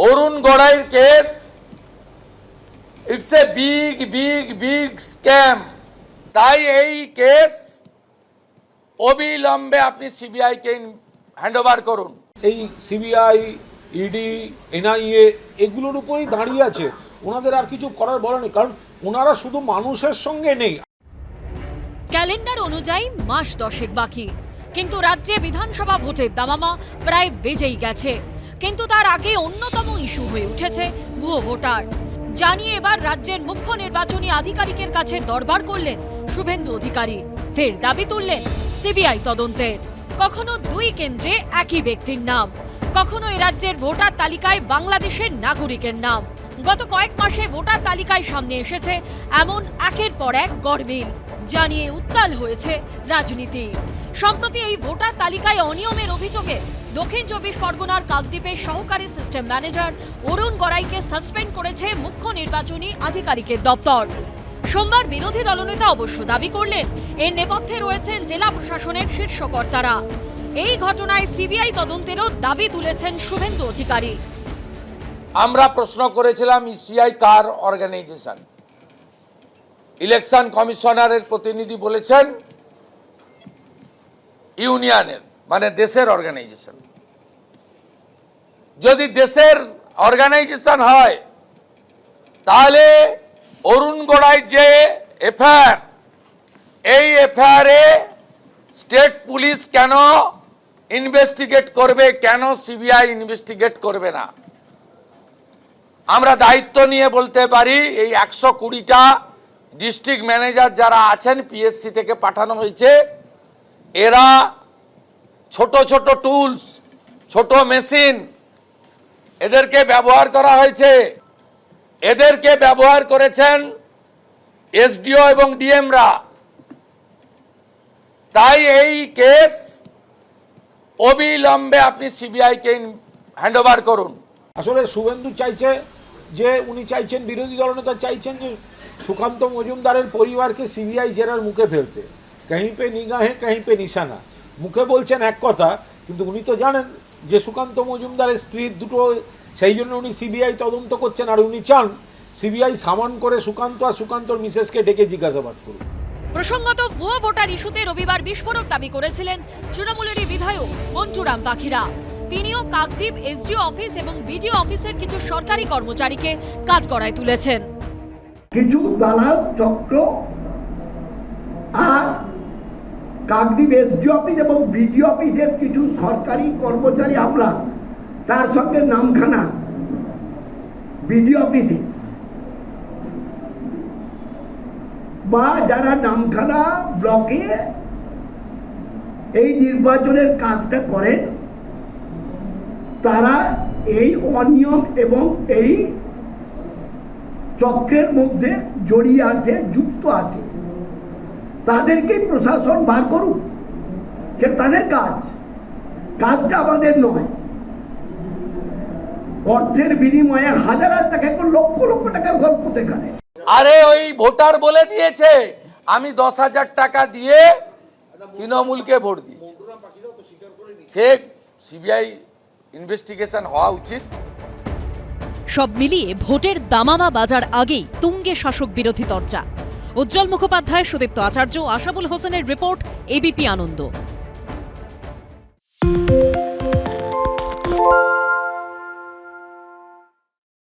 অরুণ গড়াইয়ের case it's a big scam. তাই এই কেস অবিলম্বে আপনি সিবিআই কে হ্যান্ডওভার করুন। এই সিবিআই, ইডি, এনআইএ এগুলোর উপরেই দাঁড়িয়ে আছে, ওনাদের আর কিছু করার বলা নেই, কারণ ওনারা শুধু মানুষের সঙ্গে নেই। ক্যালেন্ডার অনুযায়ী মাস 10 বাকি, কিন্তু রাজ্যে বিধানসভা ভোটের দামামা প্রায় বেজেই গেছে। কিন্তু তার আগে অন্যতম ইস্যু হয়ে উঠেছে ভুয়ো ভোটার। জানিয়ে এবার রাজ্যের মুখ্য নির্বাচনী আধিকারিকের কাছে দরবার করলেন শুভেন্দু অধিকারী। ফের দাবি তুললেন সিবিআই তদন্তের। কখনো দুই কেন্দ্রে একই ব্যক্তির নাম, কখনো এ রাজ্যের ভোটার তালিকায় বাংলাদেশের নাগরিকের নাম। গত কয়েক মাসে ভোটার তালিকায় সামনে এসেছে এমন একের পর এক গড়মিল, জানিয়ে উত্তাল হয়েছে রাজনীতি। সম্প্রতি এই ভোটার তালিকায় অনিয়মের অভিযোগে দক্ষিণ 24 পরগনার কাকদ্বীপের সহকারী সিস্টেম ম্যানেজার অরুণ গড়াইকে সাসপেন্ড করেছে মুখ্য নির্বাচনী আধিকারিকের দপ্তর। সোমবার বিরোধী দলনেতা অবশ্য দাবি করলেন এর নেপথ্যে রয়েছেন জেলা প্রশাসনের শীর্ষ কর্তারা। এই ঘটনায় সিবিআই তদন্তেরও দাবি তুলেছেন শুভেন্দু অধিকারী। আমরা প্রশ্ন করেছিলাম ইসিআই কার অর্গানাইজেশন। ইলেকশন কমিশনারের প্রতিনিধি বলেছেন ইউনিয়নের, মানে দেশের অর্গানাইজেশন। যদি দেশের অর্গানাইজেশন হয় তাহলে অরুণ গড়াই যে এফআইআর, এই এফআইআরে স্টেট পুলিশ কেন ইনভেস্টিগেট করবে, কেন সিবিআই ইনভেস্টিগেট করবে না? আমরা দায়িত্ব নিয়ে বলতে পারি এই 120টা ডিস্ট্রিক্ট ম্যানেজার যারা আছেন পিএসসি থেকে পাঠানো হয়েছে, এরা ছোট ছোট টুলস, ছোট মেশিন এদেরকে ব্যবহার করা হয়েছে। এদেরকে ব্যবহার করেছেন এসডিও এবং ডিএমরা। তাই এই কেস অবিলম্বে আপনি সিবিআই কে হ্যান্ডওভার করুন। আসলে শুভেন্দু চাইছে যে, উনি চাইছেন, বিরোধী দলনেতা চাইছেন যে সুকান্ত মজুমদারের পরিবারকে সিবিআই জেরার মুখে ফেলতে। কাहीं पे নিগাহে কাहीं पे নিশানা। মুখে বলছেন এক কথা, কিন্তু উনি তো জানেন যে সুকান্ত মজুমদারের স্ত্রী দুটো, সেই জন্য উনি সিবিআই তদন্ত করছেন। আর উনি চান সিবিআই সামান করে সুকান্ত আর সুকান্তর মিসেসকে ডেকে জিজ্ঞাসাবাদ করুন। প্রসঙ্গত ভুয়ো ভোটার ইস্যুতে রবিবার বিস্ফোরক দাবি করেছিলেন তৃণমূলেরই বিধায়ক মঞ্জুরাম পাখিরা। তিনিও কাকদ্বীপ এসডিও অফিস এবং বিডিও অফিসের কিছু সরকারি কর্মচারীকে কাঠগড়ায় তুলেছেন। কিছু দালাল চক্র আর কাকদ্বীপ এসডিও অফিস এবং বিডিও অফিসের কিছু সরকারি কর্মচারী আমলা, তার সঙ্গে নামখানা বিডিও অফিসে বা যারা নামখানা ব্লকে এই নির্বাচনের কাজটা করেন, তারা এই অনিয়ম এবং এই চক্রের মধ্যে জড়িয়ে আছে, যুক্ত আছে। তাদেরকেই প্রশাসন বার করুক, সেটা তাদের কাজ, কাজটা আমাদের নয়। অর্থের বিনিময়ে হাজার হাজার টাকা, লক্ষ লক্ষ টাকার গল্প এখানে। আরে ওই ভোটার বলে দিয়েছে আমি 10,000 টাকা দিয়ে তৃণমূলকে ভোট দিয়েছি। সে সিবিআই ইনভেস্টিগেশন হওয়া উচিত। সব মিলিয়ে ভোটের দামামা বাজার আগেই তুঙ্গে শাসক বিরোধী চর্চা। উজ্জ্বল মুখোপাধ্যায়, সুদীপ্ত আচার্য, আশাবুল হোসেনের রিপোর্ট, এবিপি আনন্দ।